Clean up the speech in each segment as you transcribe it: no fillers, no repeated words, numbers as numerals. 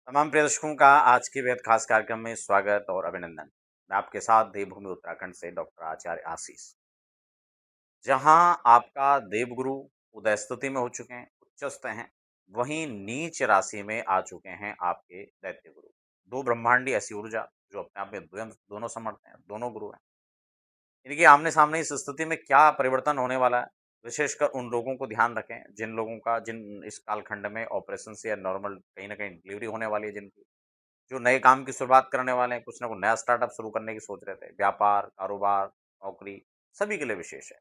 तमाम प्रिय दर्शकों का आज के बेहद खास कार्यक्रम में स्वागत और अभिनंदन। मैं आपके साथ देवभूमि उत्तराखंड से डॉक्टर आचार्य आशीष। जहां आपका देवगुरु उदय स्थिति में हो चुके हैं, उच्चस्थ हैं, वहीं नीच राशि में आ चुके हैं आपके दैत्य गुरु। दो ब्रह्मांडी ऐसी ऊर्जा जो अपने आप में दोनों समर्थ हैं, दोनों गुरु हैं। इनकी आमने-सामने इस स्थिति में क्या परिवर्तन होने वाला है, विशेषकर उन लोगों को ध्यान रखें जिन इस कालखंड में ऑपरेशन से या नॉर्मल कहीं न कहीं डिलीवरी होने वाली है जिनकी। जो नए काम की शुरुआत करने वाले हैं, कुछ ना कुछ नया स्टार्टअप शुरू करने की सोच रहे थे, व्यापार, कारोबार, नौकरी, सभी के लिए विशेष है।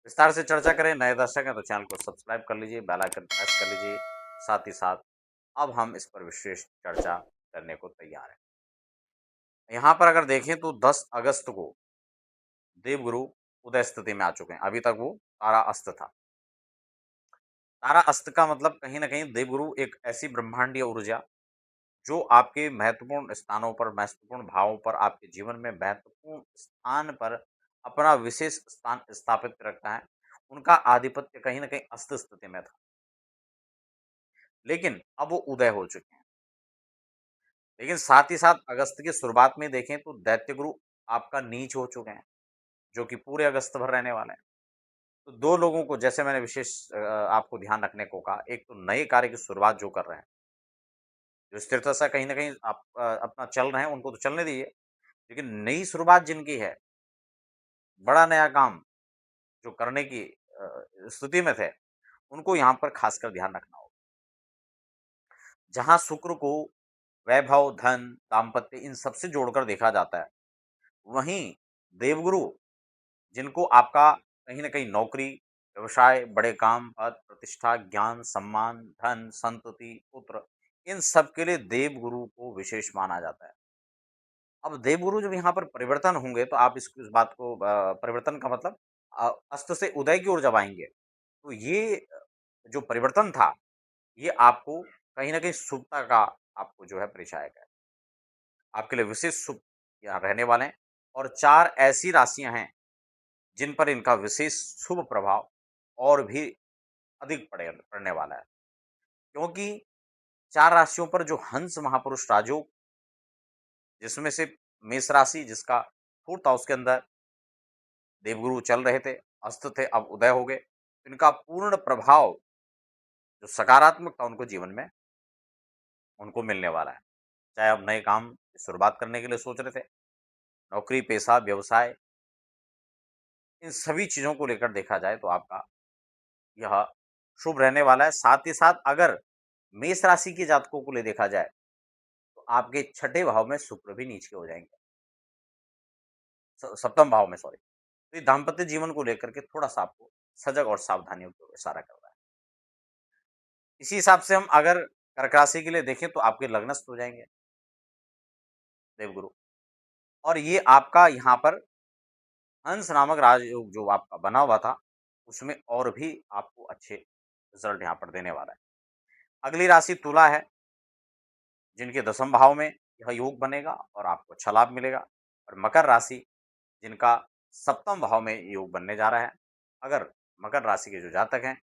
विस्तार से चर्चा करें, नए दर्शक हैं तो चैनल को सब्सक्राइब कर लीजिए, बेल आइकन प्रेस कर लीजिए। साथ ही साथ अब हम इस पर विशेष चर्चा करने को तैयार हैं। यहाँ पर अगर देखें तो 10 अगस्त को देवगुरु उदय स्थिति में आ चुके हैं। अभी तक वो तारा अस्त था। तारा अस्त का मतलब कहीं न कहीं देवगुरु एक ऐसी ब्रह्मांडीय ऊर्जा जो आपके महत्वपूर्ण स्थानों पर, महत्वपूर्ण भावों पर, आपके जीवन में महत्वपूर्ण स्थान पर अपना विशेष स्थान स्थापित रखता है। उनका आधिपत्य कहीं न कहीं अस्त स्थिति में था। लेकिन अब वो उदय हो चुके हैं। लेकिन साथ ही साथ अगस्त की शुरुआत में देखें तो दैत्य गुरु आपका नीच हो चुके हैं, जो कि पूरे अगस्त भर रहने वाले हैं। तो 2 लोगों को जैसे मैंने विशेष आपको ध्यान रखने को कहा, एक तो नए कार्य की शुरुआत जो कर रहे हैं, जो स्थिरता से कहीं न कहीं आप अपना चल रहे हैं, उनको तो चलने दीजिए। लेकिन नई शुरुआत जिनकी है, बड़ा नया काम जो करने की स्थिति में थे, उनको यहाँ पर खासकर ध्यान रखना होगा। जहाँ शुक्र को वैभव, धन, दाम्पत्य इन सबसे जोड़कर देखा जाता है, वहीं देवगुरु जिनको आपका कहीं न कहीं नौकरी, व्यवसाय, बड़े काम, पद, प्रतिष्ठा, ज्ञान, सम्मान, धन, संतति, पुत्र, इन सब के लिए देवगुरु को विशेष माना जाता है। अब देवगुरु जब यहाँ पर परिवर्तन होंगे तो आप इस बात को परिवर्तन का मतलब अस्त से उदय की ओर जब आएँगे, तो ये जो परिवर्तन था, ये आपको कहीं न कहीं शुभता का आपको जो है परिचायक है। आपके लिए विशेष शुभ यहाँ रहने वाले हैं और 4 ऐसी राशियाँ हैं, जिन पर इनका विशेष शुभ प्रभाव और भी अधिक पड़ने वाला है। क्योंकि 4 राशियों पर जो हंस महापुरुष राजयोग जिसमें से मेष राशि जिसका 4th हाउस के अंदर देवगुरु चल रहे थे, अस्त थे, अब उदय हो गए। इनका पूर्ण प्रभाव जो सकारात्मक था उनको जीवन में उनको मिलने वाला है। चाहे आप नए काम की शुरुआत करने के लिए सोच रहे थे, नौकरी, पेशा, व्यवसाय, इन सभी चीज़ों को लेकर देखा जाए तो आपका यह शुभ रहने वाला है। साथ ही साथ अगर मेष राशि के जातकों को ले देखा जाए, तो आपके 6ठे भाव में शुक्र भी नीच के हो जाएँगे। 7वें भाव में सॉरी। तो ये दाम्पत्य जीवन को लेकर के थोड़ा-सा आपको सजग और सावधानियों की ओर इशारा कर रहा है। इसी हिसाब से हम अगर कर्क राशि के लिए देखें तो आपके लग्नस्थ हो जाएँगे देवगुरु और ये आपका यहाँ पर हंस नामक राजयोग जो आपका बना हुआ था, उसमें और भी आपको अच्छे रिज़ल्ट यहाँ पर देने वाला है। अगली राशि तुला है, जिनके 10वें भाव में यह योग बनेगा और आपको अच्छा लाभ मिलेगा और मकर राशि जिनका 7वें भाव में योग बनने जा रहा है। अगर मकर राशि के जो जातक हैं,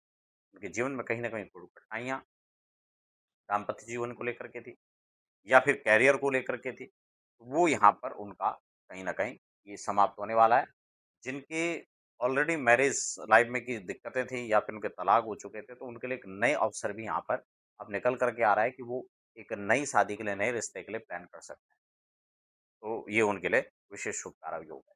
उनके जीवन में कहीं न कहीं थोड़ी कठिनाइयाँ दाम्पत्य जीवन को लेकर के थी या फिर करियर को लेकर के थी, वो यहाँ पर उनका कहीं न कहीं ये समाप्त होने वाला है। जिनके ऑलरेडी मैरिज लाइफ में की दिक्कतें थी या फिर उनके तलाक हो चुके थे, तो उनके लिए एक नए अवसर भी यहाँ पर अब निकल कर के आ रहा है कि वो एक नई शादी के लिए, नए रिश्ते के लिए प्लान कर सकते हैं। तो ये उनके लिए विशेष शुभ कारक योग है।